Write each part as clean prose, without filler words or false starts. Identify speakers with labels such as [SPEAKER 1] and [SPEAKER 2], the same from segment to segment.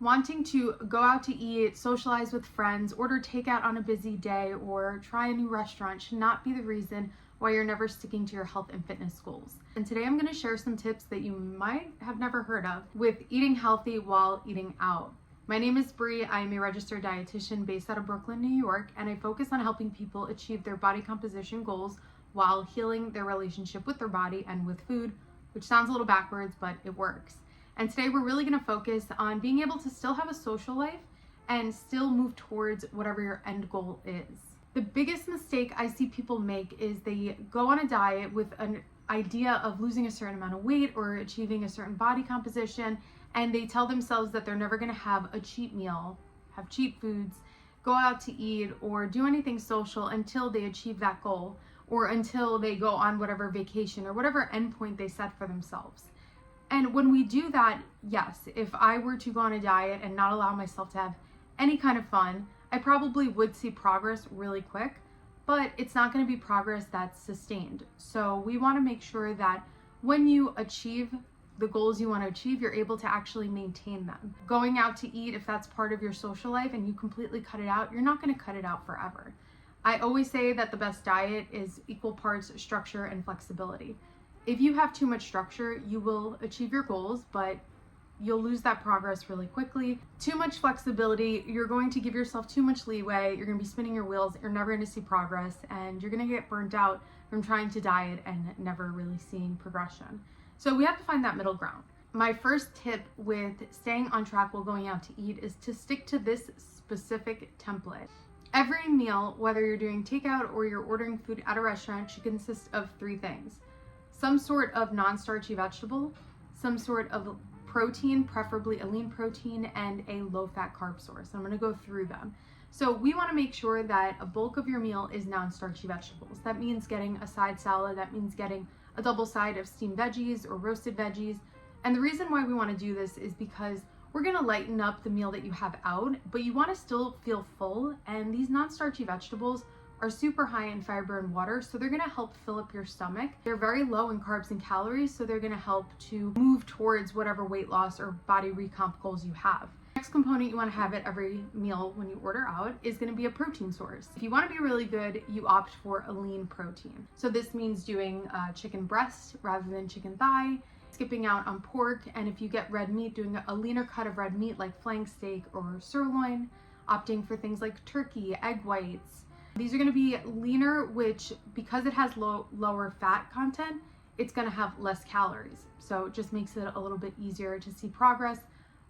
[SPEAKER 1] wanting to go out to eat, socialize with friends, order takeout on a busy day, or try a new restaurant should not be the reason why you're never sticking to your health and fitness goals. And today I'm going to share some tips that you might have never heard of with eating healthy while eating out. My name is Bree. I am a registered dietitian based out of Brooklyn, New York, and I focus on helping people achieve their body composition goals while healing their relationship with their body and with food, which sounds a little backwards, but it works. And today we're really going to focus on being able to still have a social life and still move towards whatever your end goal is. The biggest mistake I see people make is they go on a diet with an idea of losing a certain amount of weight or achieving a certain body composition, and they tell themselves that they're never going to have a cheat meal, have cheat foods, go out to eat, or do anything social until they achieve that goal, or until they go on whatever vacation or whatever endpoint they set for themselves. And when we do that, yes, if I were to go on a diet and not allow myself to have any kind of fun, I probably would see progress really quick, but it's not going to be progress that's sustained. So we want to make sure that when you achieve the goals you want to achieve, you're able to actually maintain them. Going out to eat, if that's part of your social life and you completely cut it out, you're not going to cut it out forever. I always say that the best diet is equal parts structure and flexibility. If you have too much structure, you will achieve your goals, but you'll lose that progress really quickly. Too much flexibility, you're going to give yourself too much leeway, you're going to be spinning your wheels, you're never going to see progress, and you're going to get burnt out from trying to diet and never really seeing progression. So we have to find that middle ground. My first tip with staying on track while going out to eat is to stick to this specific template. Every meal, whether you're doing takeout or you're ordering food at a restaurant, should consist of three things: some sort of non-starchy vegetable, some sort of protein, preferably a lean protein, and a low-fat carb source. I'm going to go through them. So we want to make sure that a bulk of your meal is non-starchy vegetables. That means getting a side salad. That means getting a double side of steamed veggies or roasted veggies. And the reason why we want to do this is because we're going to lighten up the meal that you have out, but you want to still feel full. And these non-starchy vegetables are super high in fiber and water, so they're going to help fill up your stomach. They're very low in carbs and calories, so they're going to help to move towards whatever weight loss or body recomp goals you have. Next component you want to have at every meal when you order out is going to be a protein source. If you want to be really good, you opt for a lean protein. So this means doing chicken breast rather than chicken thigh, skipping out on pork, and if you get red meat, doing a leaner cut of red meat like flank steak or sirloin, opting for things like turkey, egg whites. These are going to be leaner, which because it has lower fat content, it's going to have less calories. So it just makes it a little bit easier to see progress,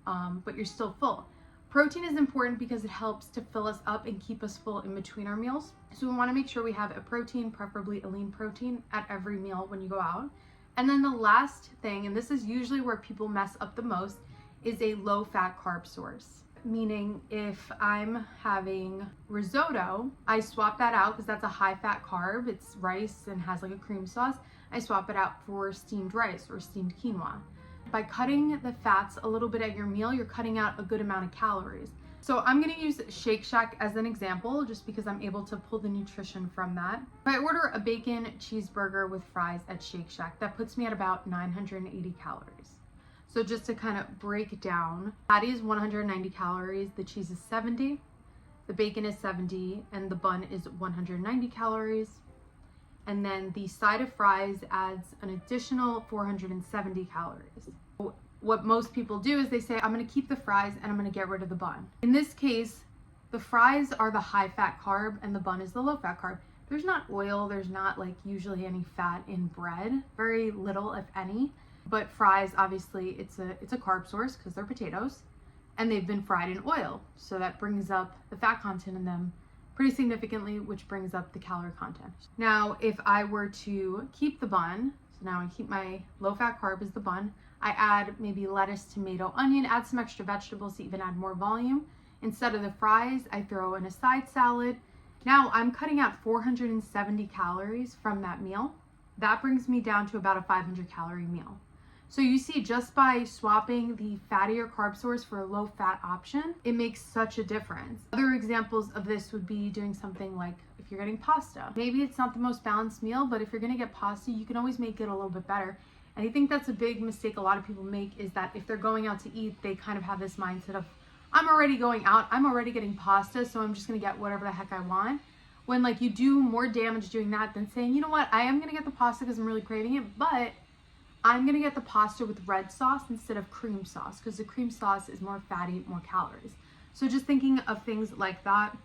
[SPEAKER 1] but you're still full. Protein is important because it helps to fill us up and keep us full in between our meals. So we want to make sure we have a protein, preferably a lean protein, at every meal when you go out. And then the last thing, and this is usually where people mess up the most, is a low-fat carb source. Meaning if I'm having risotto, I swap that out because that's a high-fat carb. It's rice and has like a cream sauce. I swap it out for steamed rice or steamed quinoa. By cutting the fats a little bit at your meal, you're cutting out a good amount of calories. So I'm going to use Shake Shack as an example just because I'm able to pull the nutrition from that. If I order a bacon cheeseburger with fries at Shake Shack, that puts me at about 980 calories. So just to kind of break down, patty is 190 calories, the cheese is 70, the bacon is 70, and the bun is 190 calories. And then the side of fries adds an additional 470 calories. What most people do is they say, I'm going to keep the fries and I'm going to get rid of the bun. In this case, the fries are the high fat carb and the bun is the low fat carb. There's not oil, there's not like usually any fat in bread, very little if any. But fries, obviously, it's a carb source because they're potatoes and they've been fried in oil. So that brings up the fat content in them pretty significantly, which brings up the calorie content. Now, if I were to keep the bun, so now I keep my low-fat carb as the bun, I add maybe lettuce, tomato, onion, add some extra vegetables to even add more volume. Instead of the fries, I throw in a side salad. Now I'm cutting out 470 calories from that meal. That brings me down to about a 500 calorie meal. So you see, just by swapping the fattier carb source for a low fat option, it makes such a difference. Other examples of this would be doing something like if you're getting pasta. Maybe it's not the most balanced meal, but if you're gonna get pasta, you can always make it a little bit better. And I think that's a big mistake a lot of people make, is that if they're going out to eat, they kind of have this mindset of, I'm already going out, I'm already getting pasta, so I'm just gonna get whatever the heck I want. When like you do more damage doing that than saying, you know what, I am gonna get the pasta because I'm really craving it, but I'm gonna get the pasta with red sauce instead of cream sauce, because the cream sauce is more fatty, more calories. So just thinking of things like that.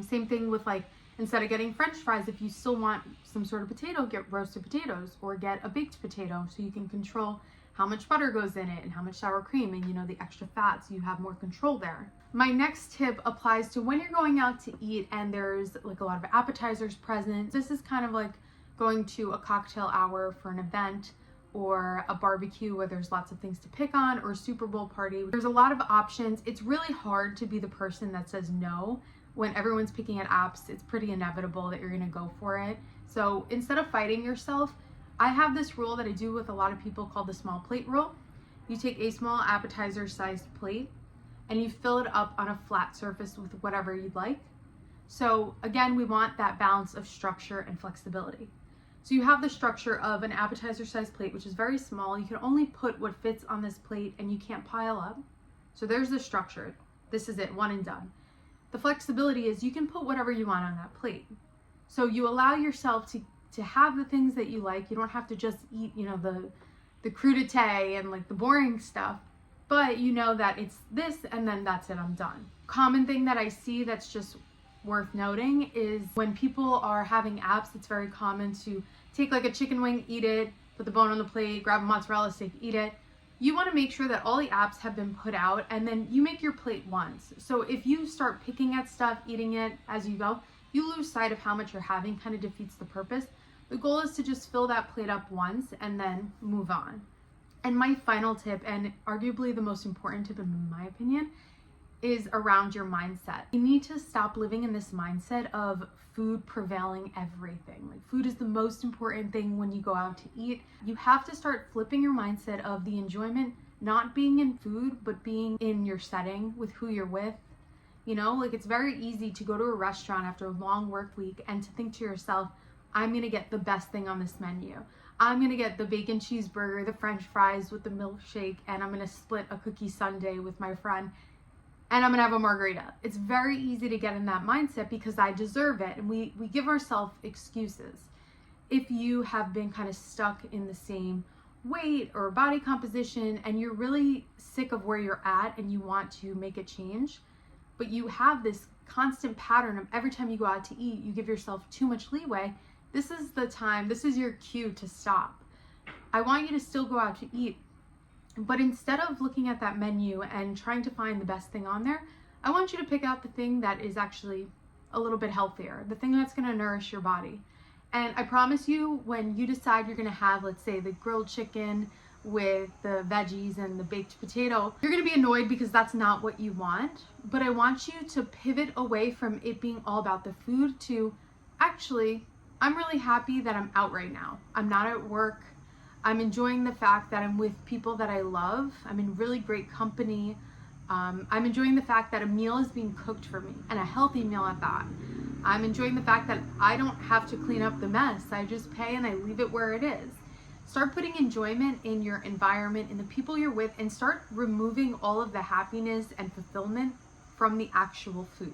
[SPEAKER 1] Same thing with like, instead of getting French fries, if you still want some sort of potato, get roasted potatoes or get a baked potato, so you can control how much butter goes in it and how much sour cream and, you know, the extra fat, so you have more control there. My next tip applies to when you're going out to eat and there's like a lot of appetizers present. This is kind of like going to a cocktail hour for an event or a barbecue where there's lots of things to pick on, or a Super Bowl party. There's a lot of options. It's really hard to be the person that says no. When everyone's picking at apps, it's pretty inevitable that you're gonna go for it. So instead of fighting yourself, I have this rule that I do with a lot of people called the small plate rule. You take a small appetizer sized plate and you fill it up on a flat surface with whatever you'd like. So again, we want that balance of structure and flexibility. So you have the structure of an appetizer sized plate, which is very small. You can only put what fits on this plate and you can't pile up. So there's the structure. This is it, one and done. The flexibility is you can put whatever you want on that plate. So you allow yourself to have the things that you like. You don't have to just eat, you know, the crudité and like the boring stuff, but you know that it's this and then that's it, I'm done. Common thing that I see that's just worth noting is when people are having apps, it's very common to take like a chicken wing, eat it, put the bone on the plate, grab a mozzarella stick, eat it. You want to make sure that all the apps have been put out and then you make your plate once. So if you start picking at stuff, eating it as you go, you lose sight of how much you're having, kind of defeats the purpose. The goal is to just fill that plate up once and then move on. And my final tip, and arguably the most important tip in my opinion, is around your mindset. You need to stop living in this mindset of food prevailing everything. Like food is the most important thing when you go out to eat. You have to start flipping your mindset of the enjoyment not being in food, but being in your setting with who you're with. You know, like it's very easy to go to a restaurant after a long work week and to think to yourself, I'm gonna get the best thing on this menu. I'm gonna get the bacon cheeseburger, the French fries with the milkshake, and I'm gonna split a cookie sundae with my friend, and I'm gonna have a margarita. It's very easy to get in that mindset because I deserve it. And we give ourselves excuses. If you have been kind of stuck in the same weight or body composition and you're really sick of where you're at and you want to make a change, but you have this constant pattern of every time you go out to eat, you give yourself too much leeway, this is the time, this is your cue to stop. I want you to still go out to eat, but instead of looking at that menu and trying to find the best thing on there, I want you to pick out the thing that is actually a little bit healthier, the thing that's gonna nourish your body. And I promise you, when you decide you're gonna have, let's say, the grilled chicken with the veggies and the baked potato, you're gonna be annoyed because that's not what you want. But I want you to pivot away from it being all about the food to, actually, I'm really happy that I'm out right now. I'm not at work. I'm enjoying the fact that I'm with people that I love. I'm in really great company. I'm enjoying the fact that a meal is being cooked for me, and a healthy meal at that. I'm enjoying the fact that I don't have to clean up the mess. I just pay and I leave it where it is. Start putting enjoyment in your environment, in the people you're with, and start removing all of the happiness and fulfillment from the actual food.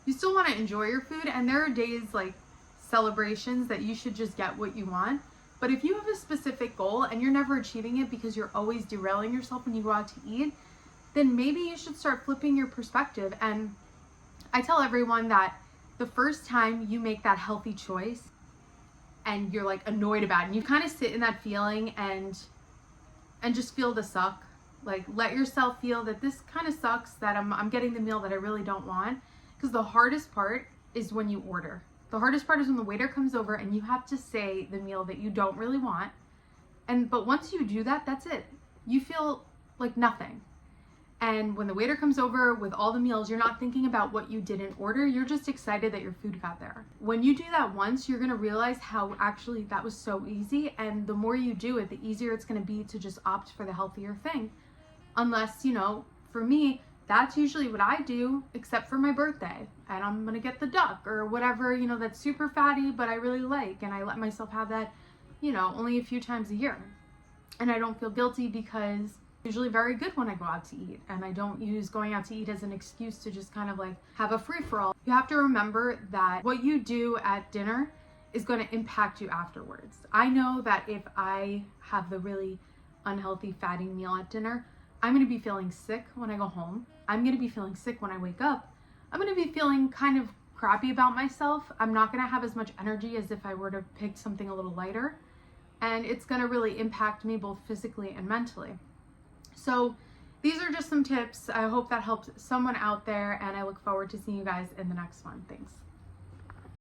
[SPEAKER 1] You still want to enjoy your food, and there are days like celebrations that you should just get what you want. But if you have a specific goal and you're never achieving it because you're always derailing yourself when you go out to eat, then maybe you should start flipping your perspective. And I tell everyone that the first time you make that healthy choice and you're like annoyed about it, and you kind of sit in that feeling and just feel the suck, like let yourself feel that this kind of sucks, that I'm getting the meal that I really don't want. Because the hardest part is when you order. The hardest part is when the waiter comes over and you have to say the meal that you don't really want. But once you do that, that's it. You feel like nothing. And when the waiter comes over with all the meals, you're not thinking about what you didn't order. You're just excited that your food got there. When you do that once, you're gonna realize how actually that was so easy. And the more you do it, the easier it's gonna be to just opt for the healthier thing. Unless, you know, for me, that's usually what I do, except for my birthday. And I'm gonna get the duck or whatever, you know, that's super fatty, but I really like. And I let myself have that, you know, only a few times a year. And I don't feel guilty because Usually very good when I go out to eat, and I don't use going out to eat as an excuse to just kind of like have a free-for-all. You have to remember that what you do at dinner is going to impact you afterwards. I know that if I have the really unhealthy fatty meal at dinner, I'm going to be feeling sick when I go home. I'm going to be feeling sick when I wake up. I'm going to be feeling kind of crappy about myself. I'm not going to have as much energy as if I were to pick something a little lighter, and it's going to really impact me both physically and mentally. So these are just some tips. I hope that helps someone out there, and I look forward to seeing you guys in the next one. Thanks.